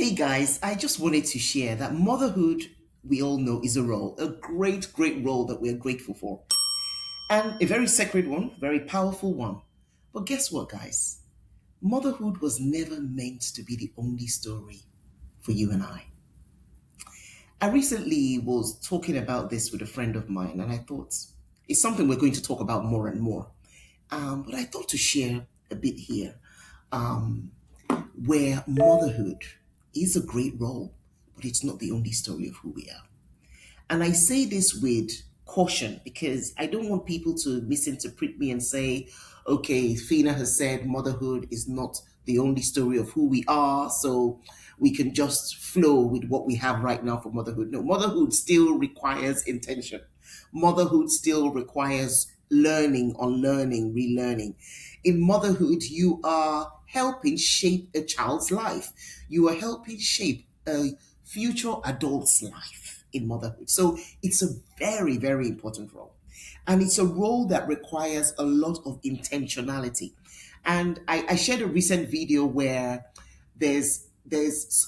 Hey guys, I just wanted to share that motherhood, we all know, is a role, a great, great role that we're grateful for, and a very sacred one, very powerful one. But guess what, guys? Motherhood was never meant to be the only story for you and I. I recently was talking about this with a friend of mine, and I thought it's something we're going to talk about more and more. But I thought to share a bit here. Um, where motherhood is a great role, but it's not the only story of who we are. And I say this with caution because I don't want people to misinterpret me and say, okay, Fina has said motherhood is not the only story of who we are, so we can just flow with what we have right now for motherhood. No, motherhood still requires intention. Motherhood still requires learning, unlearning, relearning. In motherhood, you are helping shape a child's life. You are helping shape a future adult's life in motherhood. So it's a very, very important role. And it's a role that requires a lot of intentionality. And I shared a recent video where there's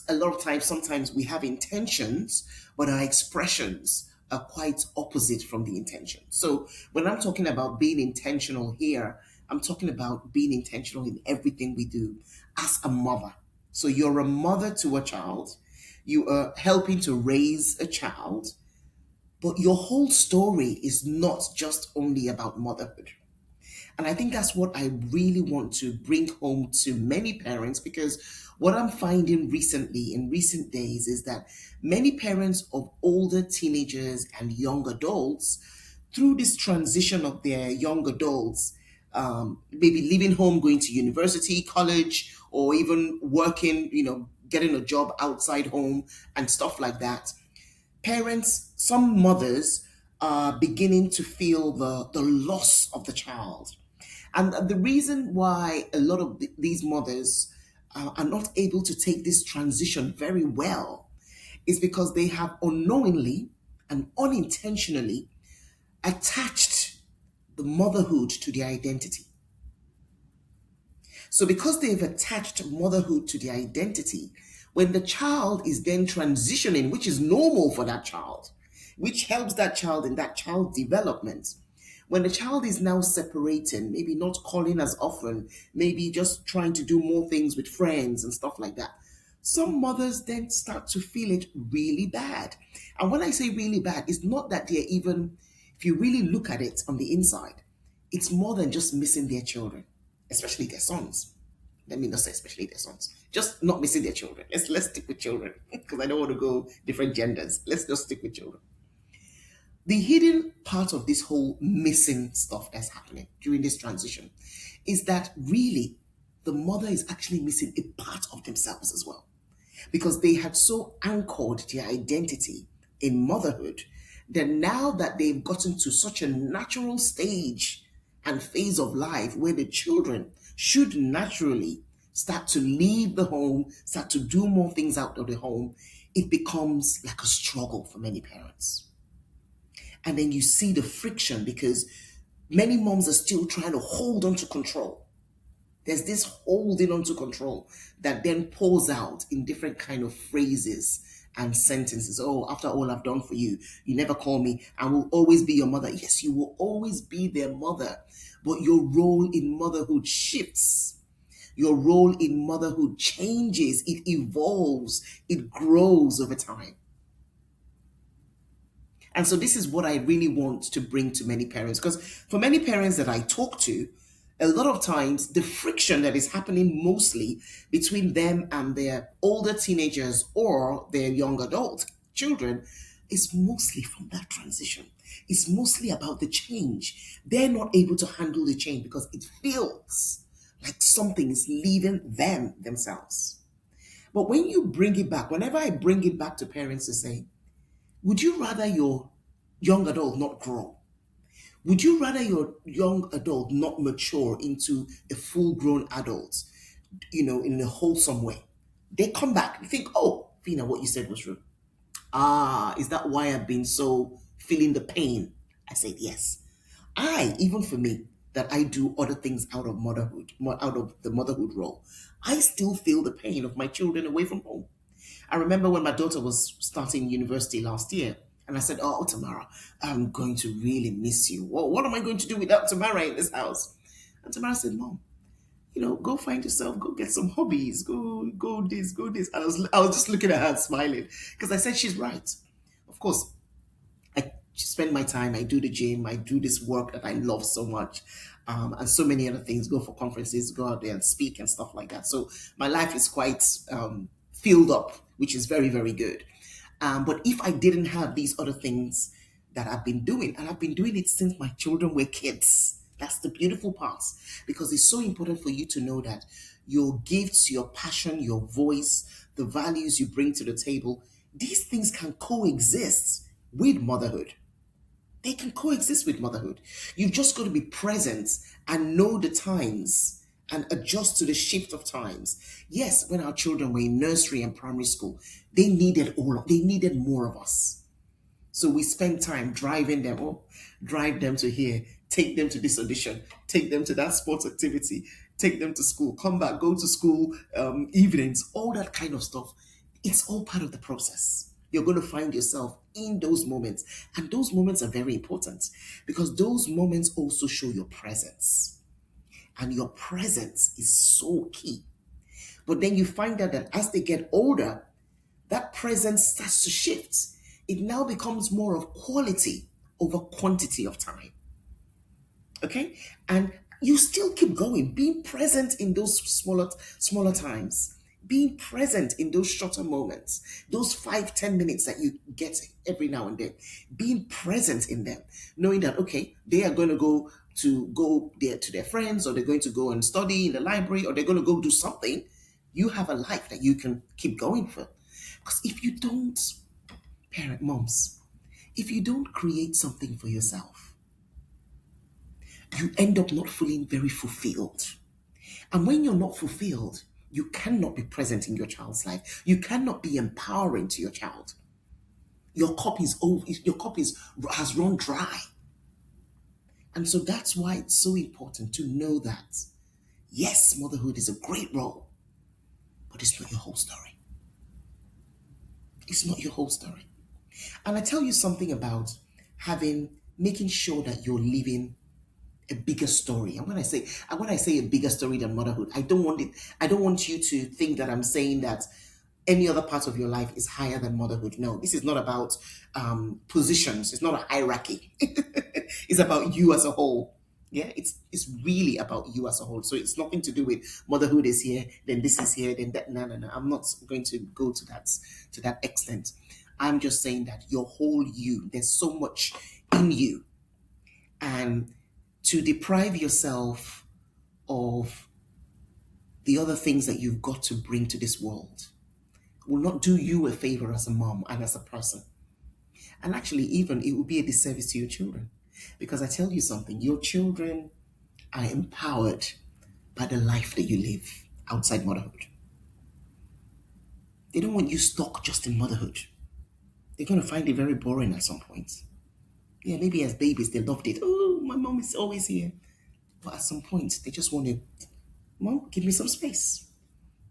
a lot of times, sometimes we have intentions, but our expressions are quite opposite from the intention. So when I'm talking about being intentional here, I'm talking about being intentional in everything we do as a mother. So you're a mother to a child, you are helping to raise a child, but your whole story is not just only about motherhood. And I think that's what I really want to bring home to many parents because what I'm finding recently in recent days is that many parents of older teenagers and young adults, through this transition of their young adults, maybe leaving home, going to university, college, or even working, getting a job outside home and stuff like that, parents, some mothers are beginning to feel the loss of the child. And the reason why a lot of these mothers are not able to take this transition very well is because they have unknowingly and unintentionally attached the motherhood to their identity. So, because they've attached motherhood to their identity, when the child is then transitioning, which is normal for that child, which helps that child in that child development, when the child is now separating, maybe not calling as often, maybe just trying to do more things with friends and stuff like that, some mothers then start to feel it really bad. And when I say really bad, it's not that they're even, if you really look at it on the inside, it's more than just missing their children, especially their sons. Let me not say especially their sons. Just not missing their children. Let's stick with children because I don't want to go different genders. Let's just stick with children. The hidden part of this whole missing stuff that's happening during this transition is that really the mother is actually missing a part of themselves as well because they had so anchored their identity in motherhood that now that they've gotten to such a natural stage and phase of life where the children should naturally start to leave the home, start to do more things out of the home, it becomes like a struggle for many parents. And then you see the friction because many moms are still trying to hold on to control. There's this holding on to control that then pours out in different kind of phrases and sentences. Oh, after all I've done for you, you never call me. I will always be your mother. Yes, you will always be their mother, but your role in motherhood shifts. Your role in motherhood changes, it evolves, it grows over time. And so this is what I really want to bring to many parents. Because for many parents that I talk to, a lot of times the friction that is happening mostly between them and their older teenagers or their young adult children is mostly from that transition. It's mostly about the change. They're not able to handle the change because it feels like something is leaving them themselves. But when you bring it back, whenever I bring it back to parents to say, would you rather your young adult not grow? Would you rather your young adult not mature into a full grown adult, in a wholesome way? They come back, they think, oh, Fina, what you said was true. Ah, is that why I've been so feeling the pain? I said, yes. Even for me, that I do other things out of motherhood, out of the motherhood role, I still feel the pain of my children away from home. I remember when my daughter was starting university last year, and I said, "Oh, Tamara, I'm going to really miss you. What am I going to do without Tamara in this house?" And Tamara said, "Mom, go find yourself, go get some hobbies, go this, go this." I was just looking at her and smiling because I said she's right. Of course, I spend my time, I do the gym, I do this work that I love so much, and so many other things, go for conferences, go out there and speak and stuff like that. So my life is quite filled up, which is very, very good. But if I didn't have these other things that I've been doing, and I've been doing it since my children were kids, that's the beautiful part, because it's so important for you to know that your gifts, your passion, your voice, the values you bring to the table, these things can coexist with motherhood. They can coexist with motherhood. You've just got to be present and know the times and adjust to the shift of times. Yes, when our children were in nursery and primary school, they needed more of us. So we spend time driving them up, drive them to here, take them to this audition, take them to that sports activity, take them to school, come back, go to school, evenings, all that kind of stuff. It's all part of the process. You're going to find yourself in those moments. And those moments are very important because those moments also show your presence. And your presence is so key. But then you find out that as they get older, that presence starts to shift. It now becomes more of quality over quantity of time. Okay? And you still keep going, being present in those smaller times, being present in those shorter moments, those 5-10 minutes that you get every now and then, being present in them, knowing that okay, they are going to go there to their friends, or they're going to go and study in the library, or they're going to go do something. You have a life that you can keep going for. Because if you don't, parent moms, if you don't create something for yourself, you end up not feeling very fulfilled. And when you're not fulfilled, you cannot be present in your child's life. You cannot be empowering to your child. Your cup is over, your cup has run dry. And so that's why it's so important to know that yes, motherhood is a great role, but it's not your whole story. It's not your whole story. And I tell you something about making sure that you're living a bigger story. And when I say a bigger story than motherhood, I don't want you to think that I'm saying that any other part of your life is higher than motherhood. No, this is not about positions. It's not a hierarchy. It's about you as a whole. Yeah, it's really about you as a whole. So it's nothing to do with motherhood is here, then this is here, then that. No, no, no. I'm not going to go to that extent. I'm just saying that your whole you, there's so much in you. And to deprive yourself of the other things that you've got to bring to this world will not do you a favor as a mom and as a person. And actually, even it will be a disservice to your children. Because I tell you something, your children are empowered by the life that you live outside motherhood. They don't want you stuck just in motherhood. They're going to find it very boring at some point. Yeah, maybe as babies, they loved it. Oh, my mom is always here. But at some point, they just want to, Mom, give me some space.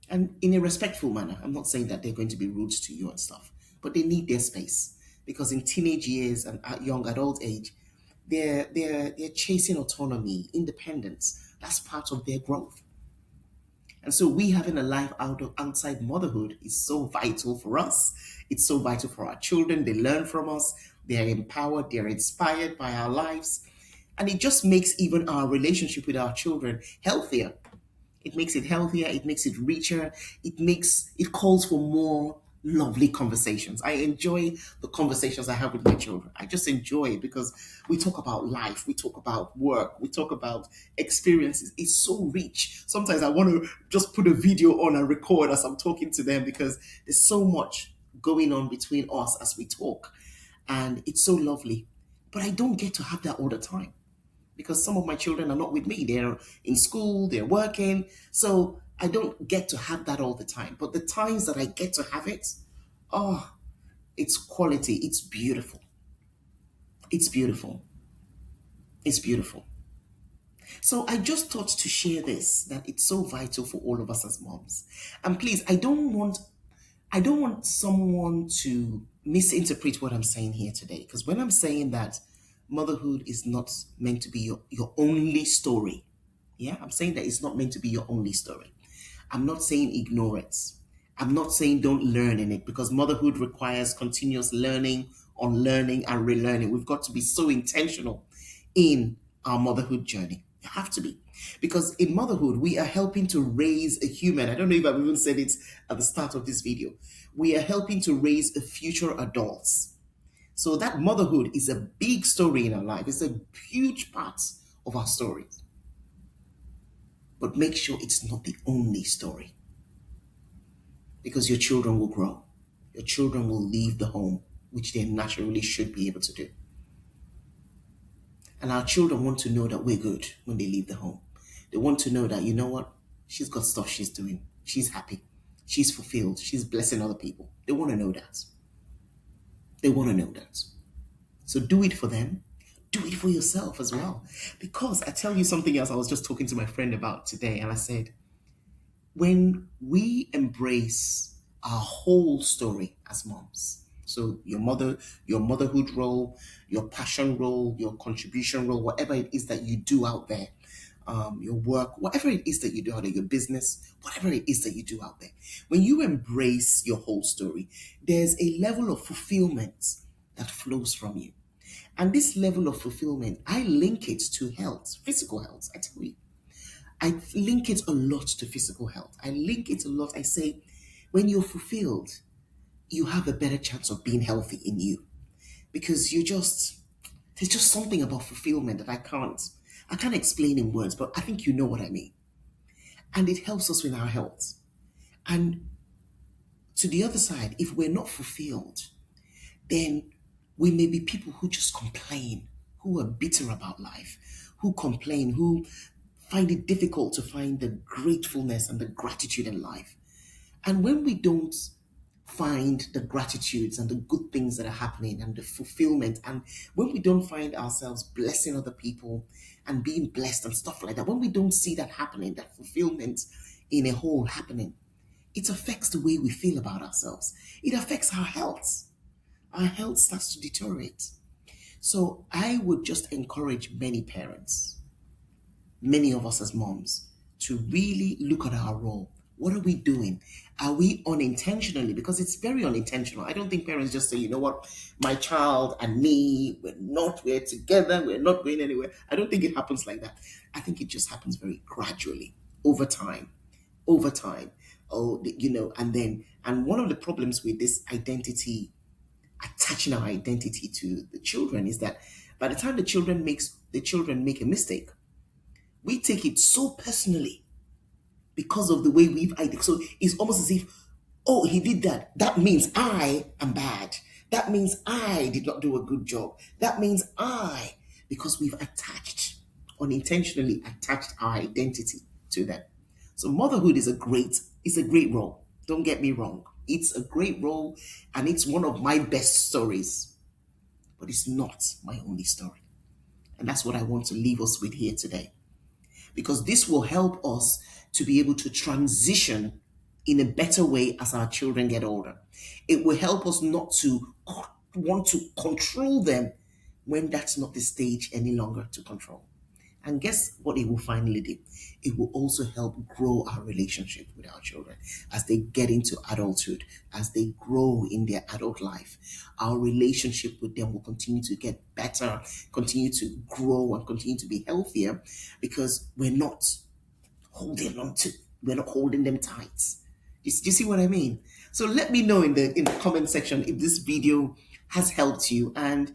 And in a respectful manner. I'm not saying that they're going to be rude to you and stuff, but they need their space. Because in teenage years and at young adult age, they're chasing autonomy, independence. That's part of their growth. And so we having a life outside motherhood is so vital for us. It's so vital for our children. They learn from us. They're empowered. They're inspired by our lives. And it just makes even our relationship with our children healthier. It makes it healthier. It makes it richer. It calls for more lovely conversations. I enjoy the conversations I have with my children. I just enjoy it because we talk about life, we talk about work, we talk about experiences. It's so rich. Sometimes I want to just put a video on and record as I'm talking to them because there's so much going on between us as we talk. And it's so lovely. But I don't get to have that all the time because some of my children are not with me. They're in school, they're working. So I don't get to have that all the time. But the times that I get to have it, oh, it's quality. It's beautiful. It's beautiful. It's beautiful. So I just thought to share this, that it's so vital for all of us as moms. And please, I don't want I don't want someone to misinterpret what I'm saying here today. Because when I'm saying that motherhood is not meant to be your only story, yeah, I'm saying that it's not meant to be your only story. I'm not saying ignore it. I'm not saying don't learn in it because motherhood requires continuous learning, unlearning, and relearning. We've got to be so intentional in our motherhood journey. You have to be. Because in motherhood, we are helping to raise a human. I don't know if I've even said it at the start of this video. We are helping to raise a future adults. So that motherhood is a big story in our life. It's a huge part of our stories. But make sure it's not the only story because your children will grow. Your children will leave the home, which they naturally should be able to do. And our children want to know that we're good when they leave the home. They want to know that, you know what? She's got stuff she's doing. She's happy. She's fulfilled. She's blessing other people. They want to know that. They want to know that. So do it for them. Do it for yourself as well. Because I tell you something else I was just talking to my friend about today, and I said, when we embrace our whole story as moms, so your motherhood role, your passion role, your contribution role, whatever it is that you do out there, your work, whatever it is that you do out there, your business, whatever it is that you do out there, when you embrace your whole story, there's a level of fulfillment that flows from you. And this level of fulfillment, I link it to health, physical health, I tell you. I link it a lot to physical health. I link it a lot. I say, when you're fulfilled, you have a better chance of being healthy in you because there's just something about fulfillment that I can't explain in words, but I think you know what I mean. And it helps us with our health. And to the other side, if we're not fulfilled, then we may be people who just complain, who are bitter about life, who complain, who find it difficult to find the gratefulness and the gratitude in life. And when we don't find the gratitudes and the good things that are happening and the fulfillment, and when we don't find ourselves blessing other people and being blessed and stuff like that, when we don't see that happening, that fulfillment in a whole happening, it affects the way we feel about ourselves. It affects our health. Our health starts to deteriorate. So I would just encourage many parents, many of us as moms, to really look at our role. What are we doing? Are we unintentionally? Because it's very unintentional. I don't think parents just say, you know what, my child and me, we're together, we're not going anywhere. I don't think it happens like that. I think it just happens very gradually, over time, over time. Oh, and one of the problems with this identity, attaching our identity to the children, is that by the time the children make a mistake, we take it so personally because of the way we've identified. So it's almost as if, oh, he did that. That means I am bad. That means I did not do a good job. That means because we've unintentionally attached our identity to them. So motherhood is a great role. Don't get me wrong. It's a great role and it's one of my best stories, but it's not my only story. And that's what I want to leave us with here today, because this will help us to be able to transition in a better way as our children get older. It will help us not to want to control them when that's not the stage any longer to control. And guess what it will finally do? It will also help grow our relationship with our children as they get into adulthood, as they grow in their adult life. Our relationship with them will continue to get better, continue to grow, and continue to be healthier because we're not holding them tight. Do you see what I mean? So let me know in the comment section if this video has helped you, and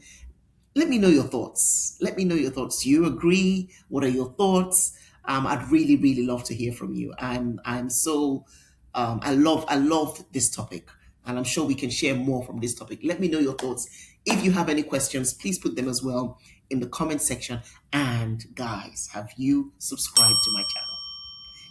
let me know your thoughts. Let me know your thoughts. Do you agree? What are your thoughts? I'd really, really love to hear from you. I'm so I love this topic, and I'm sure we can share more from this topic. Let me know your thoughts. If you have any questions, please put them as well in the comment section. And guys, have you subscribed to my channel?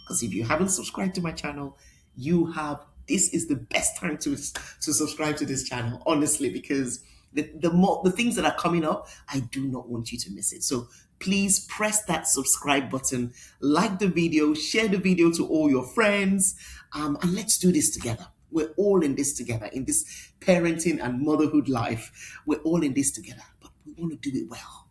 Because if you haven't subscribed to my channel, this is the best time to subscribe to this channel, honestly, because the things that are coming up, I do not want you to miss it. So please press that subscribe button, like the video, share the video to all your friends, and let's do this together. We're all in this together, in this parenting and motherhood life. We're all in this together, but we want to do it well.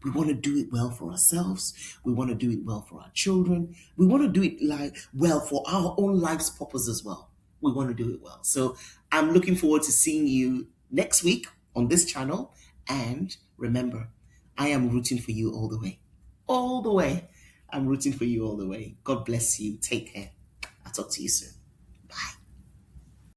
We want to do it well for ourselves. We want to do it well for our children. We want to do it like well for our own life's purpose as well. We want to do it well. So I'm looking forward to seeing you next week on this channel. And remember, I am rooting for you all the way. All the way. I'm rooting for you all the way. God bless you. Take care. I'll talk to you soon.